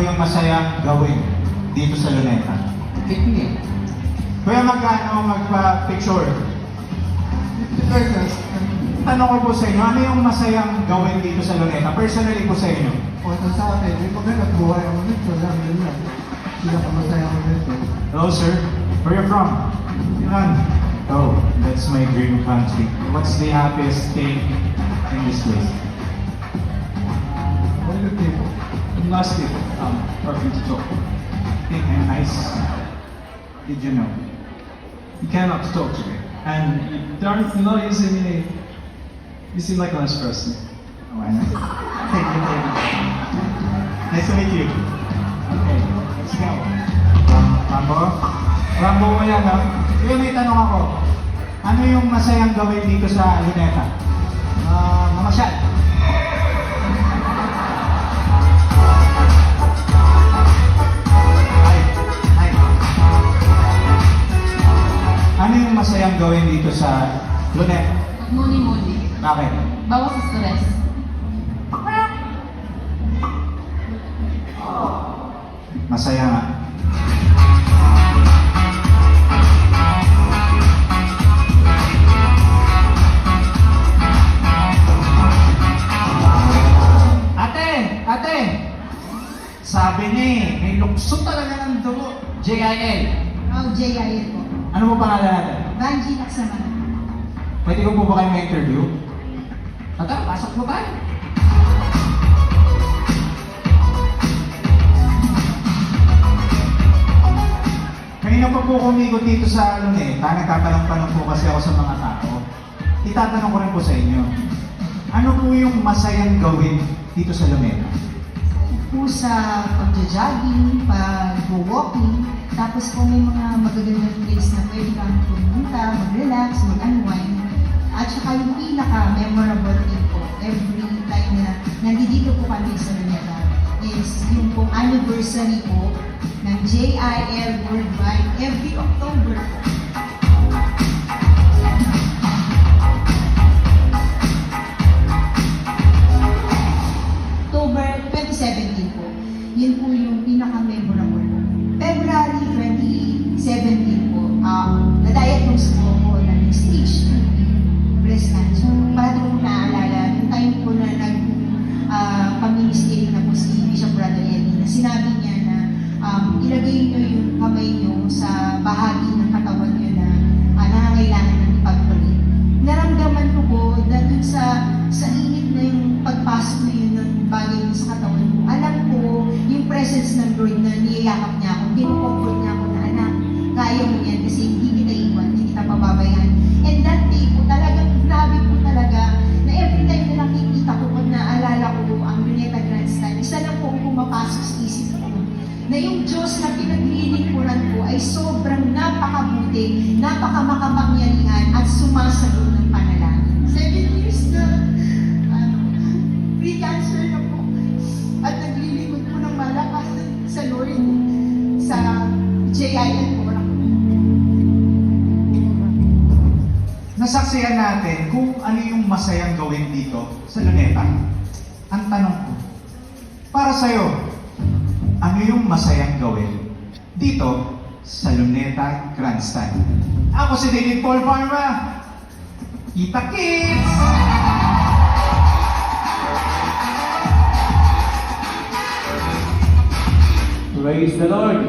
yung masayang gawin dito sa Luneta? Picnic. Kuya, magkano magpa-picture? Tanong ko po sa inyo, ano yung masayang gawin dito sa Luneta? Personally po sa inyo. O sa akin, may maganda buhay ako nito. Sabi nila, sila ka masaya ako nito. Hello, sir. Where you from? Iran. Oh, that's my dream country. What's the happiest thing in this place? Very good people. Nice people. Perfect to talk. Think and nice. Did you know? You came up to talk to me. And you seem like a nice person. Oh, I know. Thank you, thank you. Nice to meet you. Okay, let's go. Rambo? Rambo mo yan, no? Kaya may tanong ako. Ano yung masayang gawin dito sa Luneta? Mamasyal. Ay. Ano yung masayang gawin dito sa Luneta? Muni-muni. Bakit? Bawas sa stress. Masaya nga. Ate! Sabi niya may lukso talaga ng dugo. JIL. Oh, JIL po. Ano po pangalan natin? Banji Laksamana. Pwede ko po ba kayo ma-interview? Tata, pasok mo tayo. Kanina pa po kumikot dito sa Luneta, nagtatanong-tanong po kasi ako sa mga tao. Itatanong ko rin po sa inyo, ano po yung masayang gawin dito sa Luneta? Po sa pagja-jogging, pag-walking, tapos po may mga magagandang place na pwede kang pumunta, mag-relax, mag-unwind. At saka yung pinaka-memorable din po, every time na nandito po kami sa Luneta, is yung pong anniversary po ng JIL Worldwide every October po. October 2017 po. Yun po yung pinaka-memorable po. February 2017 po, na-diagnose po ako ng stage 2 breast cancer. Para po naaalala, yung time po na nag-ministry na po si Bishop Brother Eddie, na sinabi niya na ilagay niyo yung kamay niyo sa bahagi ng katawan niyo na nangangailangan ng ipag-pray. Naramdaman ko po na dun sa init na yung pagpasok na yun ng bagay yun sa katawan ko, alam ko yung presence ng Lord na niyayakap niya ako, kinukomfort niya ako na anak, kaya mo yan kasi hindi kita iwan, hindi kita pababayan. And that day po, talagang grabe po talaga na every time na nakikita ko, pag naalala ko ang Luneta Grandstand, isa lang po ang pumapasok sa isip ko na yung Diyos na pinaglilingkuran ko ay sobrang napakabuti, napakamakapangyarihan at sumasagot ng panalangin. 7 years na pre-cancer na po at naglilingkod po ng malakas sa Lord sa JIL po. Nasaksihan natin kung ano yung masayang gawin dito sa Luneta. Ang tanong ko, para sa'yo, ano yung masayang gawin dito sa Luneta Grandstand? Ako si David Paul Parma. Kita Kids! Praise the Lord!